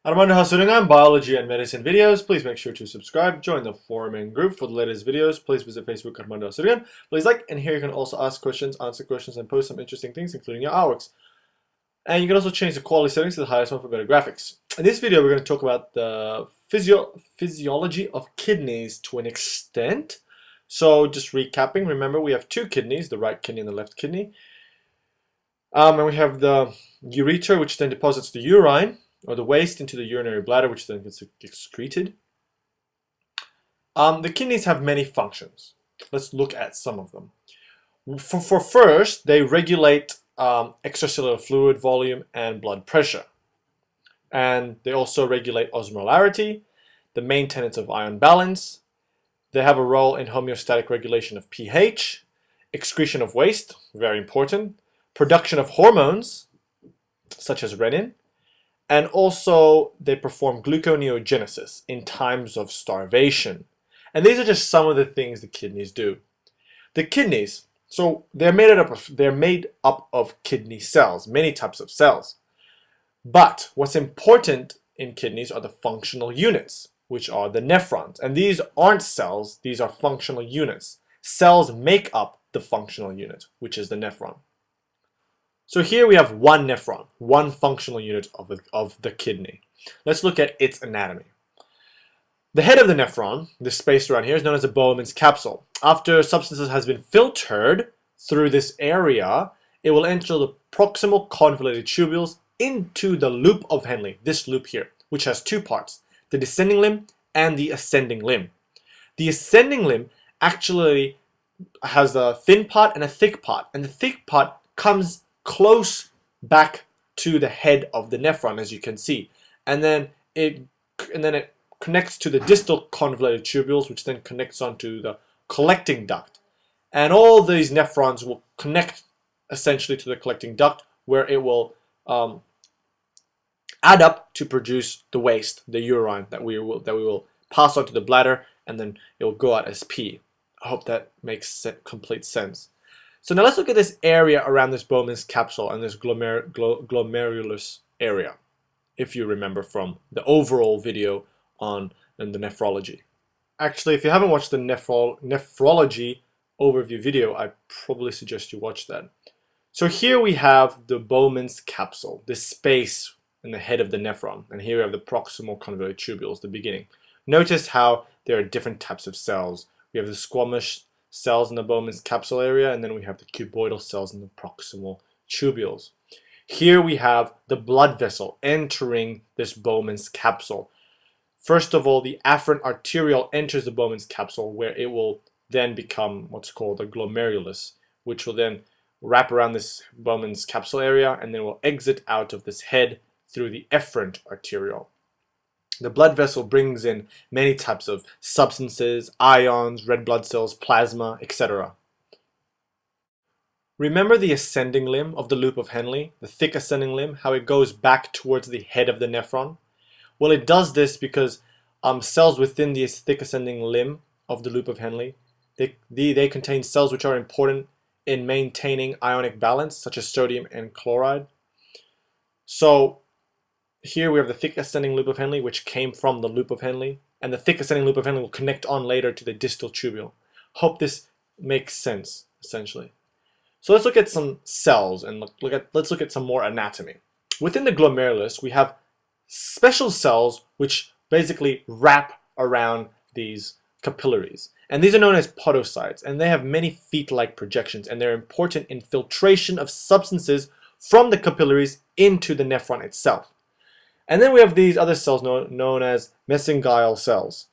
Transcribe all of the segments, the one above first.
Armando Hasuringan, biology and medicine videos. Please make sure to subscribe, join the forum and group for the latest videos. Please visit Facebook Armando Hasuringan. Please like, and here you can also ask questions, answer questions, and post some interesting things, including your artworks. And you can also change the quality settings to the highest one for better graphics. In this video, we're going to talk about the physiology of kidneys to an extent. So just recapping, remember we have two kidneys, the right kidney and the left kidney. And we have the ureter, which then deposits the urine or the waste into the urinary bladder, which then gets excreted. The kidneys have many functions. Let's look at some of them. For first, they regulate extracellular fluid volume and blood pressure. And they also regulate osmolarity, the maintenance of ion balance. They have a role in homeostatic regulation of pH, excretion of waste, very important, production of hormones, such as renin, and also they perform gluconeogenesis in times of starvation. And these are just some of the things the kidneys do. The kidneys, so they're made up of kidney cells, many types of cells. But what's important in kidneys are the functional units, which are the nephrons. And these aren't cells, these are functional units. Cells make up the functional unit, which is the nephron. So here we have one nephron, one functional unit of the kidney. Let's look at its anatomy. The head of the nephron, this space around here, is known as the Bowman's capsule. After substances has been filtered through this area, it will enter the proximal convoluted tubules into the loop of Henle, this loop here, which has two parts, the descending limb and the ascending limb. The ascending limb actually has a thin part and a thick part, and the thick part comes close back to the head of the nephron, as you can see, and then it connects to the distal convoluted tubules, which then connects onto the collecting duct, and all these nephrons will connect essentially to the collecting duct, where it will add up to produce the waste, the urine that we will pass on to the bladder, and then it will go out as pee. I hope that makes complete sense. So now let's look at this area around this Bowman's capsule and this glomerulus area, if you remember from the overall video on the nephrology. Actually, if you haven't watched the nephrology overview video, I probably suggest you watch that. So here we have the Bowman's capsule, this space in the head of the nephron, and here we have the proximal convoluted tubules, the beginning. Notice how there are different types of cells. We have the squamous cells in the Bowman's capsule area, and then we have the cuboidal cells in the proximal tubules. Here we have the blood vessel entering this Bowman's capsule. First of all, the afferent arteriole enters the Bowman's capsule, where it will then become what's called a glomerulus, which will then wrap around this Bowman's capsule area and then will exit out of this head through the efferent arteriole. The blood vessel brings in many types of substances, ions, red blood cells, plasma, etc. Remember the ascending limb of the loop of Henle, the thick ascending limb, how it goes back towards the head of the nephron? Well, it does this because cells within the thick ascending limb of the loop of Henle, they contain cells which are important in maintaining ionic balance, such as sodium and chloride. So here we have the thick ascending loop of Henle, which came from the loop of Henle, and the thick ascending loop of Henle will connect on later to the distal tubule. Hope this makes sense, essentially. So let's look at some cells and let's look at some more anatomy. Within the glomerulus, we have special cells which basically wrap around these capillaries. And these are known as podocytes, and they have many feet-like projections, and they're important in filtration of substances from the capillaries into the nephron itself. And then we have these other cells known as mesangial cells.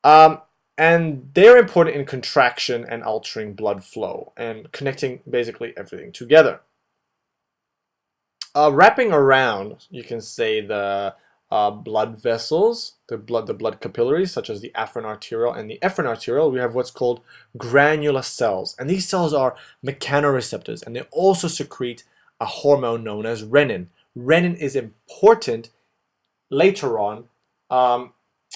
And they're important in contraction and altering blood flow and connecting basically everything together. Wrapping around, you can say the blood vessels, the blood capillaries, such as the afferent arteriole and the efferent arteriole, we have what's called granular cells. And these cells are mechanoreceptors, and they also secrete a hormone known as renin. Renin is important later on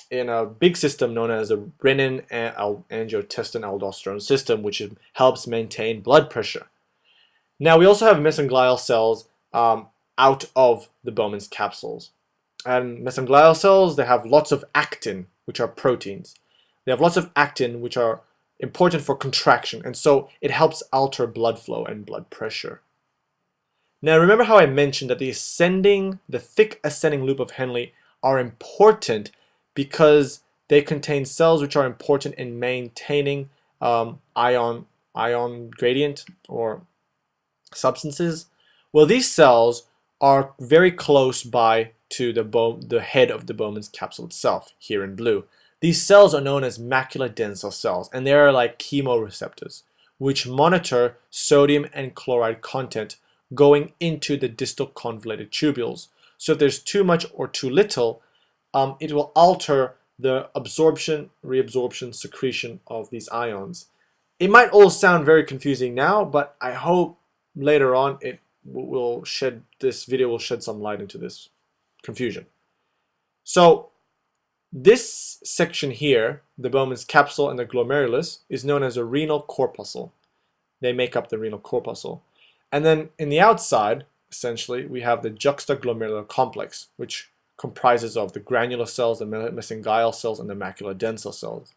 in a big system known as the renin-angiotensin-aldosterone system, which helps maintain blood pressure. Now we also have mesangial cells out of the Bowman's capsules. And mesenchymal cells, they have lots of actin, which are proteins. They have lots of actin, which are important for contraction, and so it helps alter blood flow and blood pressure. Now remember how I mentioned that the thick ascending loop of Henle are important because they contain cells which are important in maintaining ion gradient or substances. Well, these cells are very close by to the head of the Bowman's capsule itself, here in blue. These cells are known as macular dense cells, and they are like chemoreceptors, which monitor sodium and chloride content going into the distal convoluted tubules. So if there's too much or too little, it will alter the absorption, reabsorption, secretion of these ions. It might all sound very confusing now, but I hope later on this video will shed some light into this confusion. So this section here, the Bowman's capsule and the glomerulus, is known as a renal corpuscle. They make up the renal corpuscle. And then in the outside, essentially, we have the juxtaglomerular complex, which comprises of the granular cells, the mesenchymal cells, and the macular dense cells.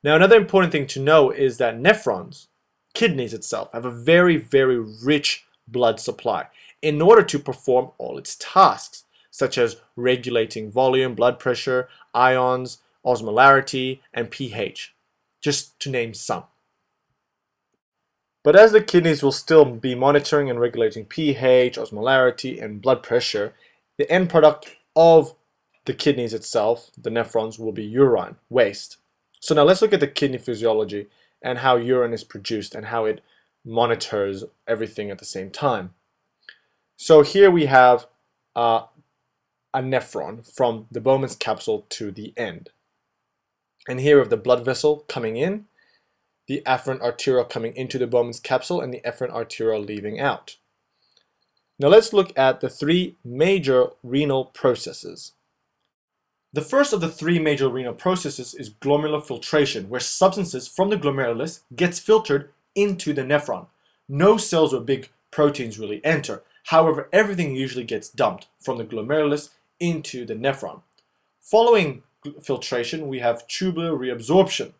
Now, another important thing to know is that nephrons, kidneys itself, have a very, very rich blood supply in order to perform all its tasks, such as regulating volume, blood pressure, ions, osmolarity, and pH, just to name some. But as the kidneys will still be monitoring and regulating pH, osmolarity, and blood pressure, the end product of the kidneys itself, the nephrons, will be urine, waste. So now let's look at the kidney physiology and how urine is produced and how it monitors everything at the same time. So here we have a nephron from the Bowman's capsule to the end. And here we have the blood vessel coming in, the afferent arteriole coming into the Bowman's capsule, and the efferent arteriole leaving out. Now let's look at the three major renal processes. The first of the three major renal processes is glomerular filtration, where substances from the glomerulus gets filtered into the nephron. No cells or big proteins really enter. However, everything usually gets dumped from the glomerulus into the nephron. Following filtration, we have tubular reabsorption,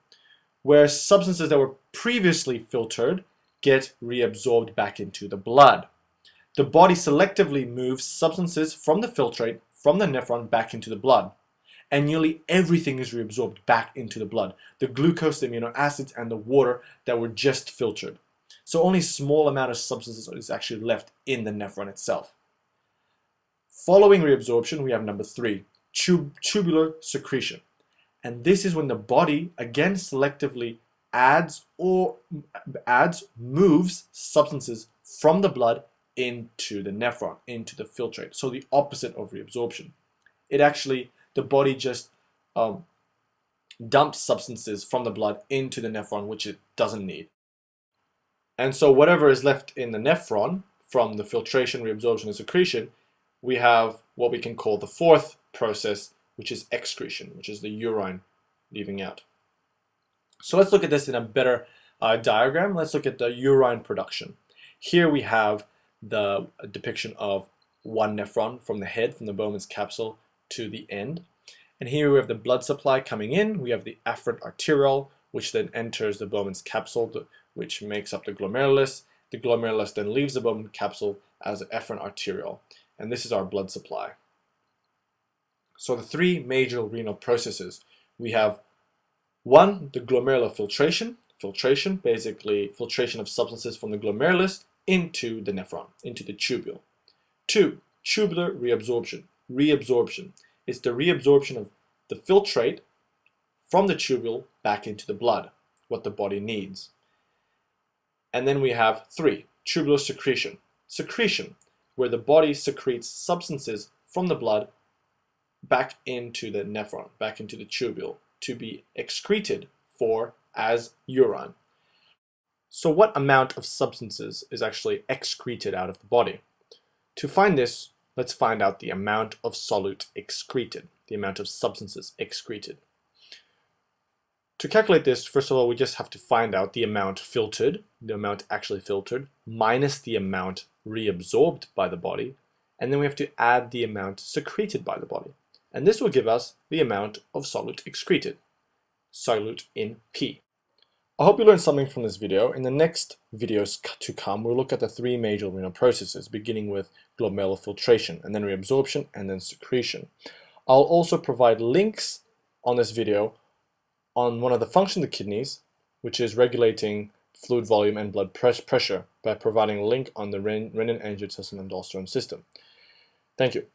where substances that were previously filtered get reabsorbed back into the blood. The body selectively moves substances from the filtrate from the nephron back into the blood, and nearly everything is reabsorbed back into the blood. The glucose, the amino acids, and the water that were just filtered. So only a small amount of substances is actually left in the nephron itself. Following reabsorption, we have number 3, tubular secretion. And this is when the body again selectively moves substances from the blood into the nephron, into the filtrate. So the opposite of reabsorption. The body just dumps substances from the blood into the nephron, which it doesn't need. And so whatever is left in the nephron from the filtration, reabsorption, and secretion, we have what we can call the fourth process, which is excretion, which is the urine leaving out. So let's look at this in a better diagram. Let's look at the urine production. Here we have the depiction of one nephron from the head, from the Bowman's capsule to the end. And here we have the blood supply coming in. We have the afferent arteriole, which then enters the Bowman's capsule, which makes up the glomerulus. The glomerulus then leaves the Bowman capsule as the efferent arteriole. And this is our blood supply. So the three major renal processes. We have 1, the glomerular filtration, basically filtration of substances from the glomerulus into the nephron, into the tubule. 2, tubular reabsorption. It's the reabsorption of the filtrate from the tubule back into the blood, what the body needs. And then we have 3, tubular secretion. Where the body secretes substances from the blood back into the nephron, back into the tubule, to be excreted as urine. So what amount of substances is actually excreted out of the body? To find this, let's find out the amount of solute excreted, the amount of substances excreted. To calculate this, first of all, we just have to find out the amount filtered, the amount actually filtered, minus the amount reabsorbed by the body, and then we have to add the amount secreted by the body. And this will give us the amount of solute excreted, solute in P. I hope you learned something from this video. In the next videos to come, we'll look at the three major renal processes, beginning with glomerular filtration, and then reabsorption, and then secretion. I'll also provide links on this video on one of the functions of the kidneys, which is regulating fluid volume and blood pressure, by providing a link on the renin-angiotensin-aldosterone system. Thank you.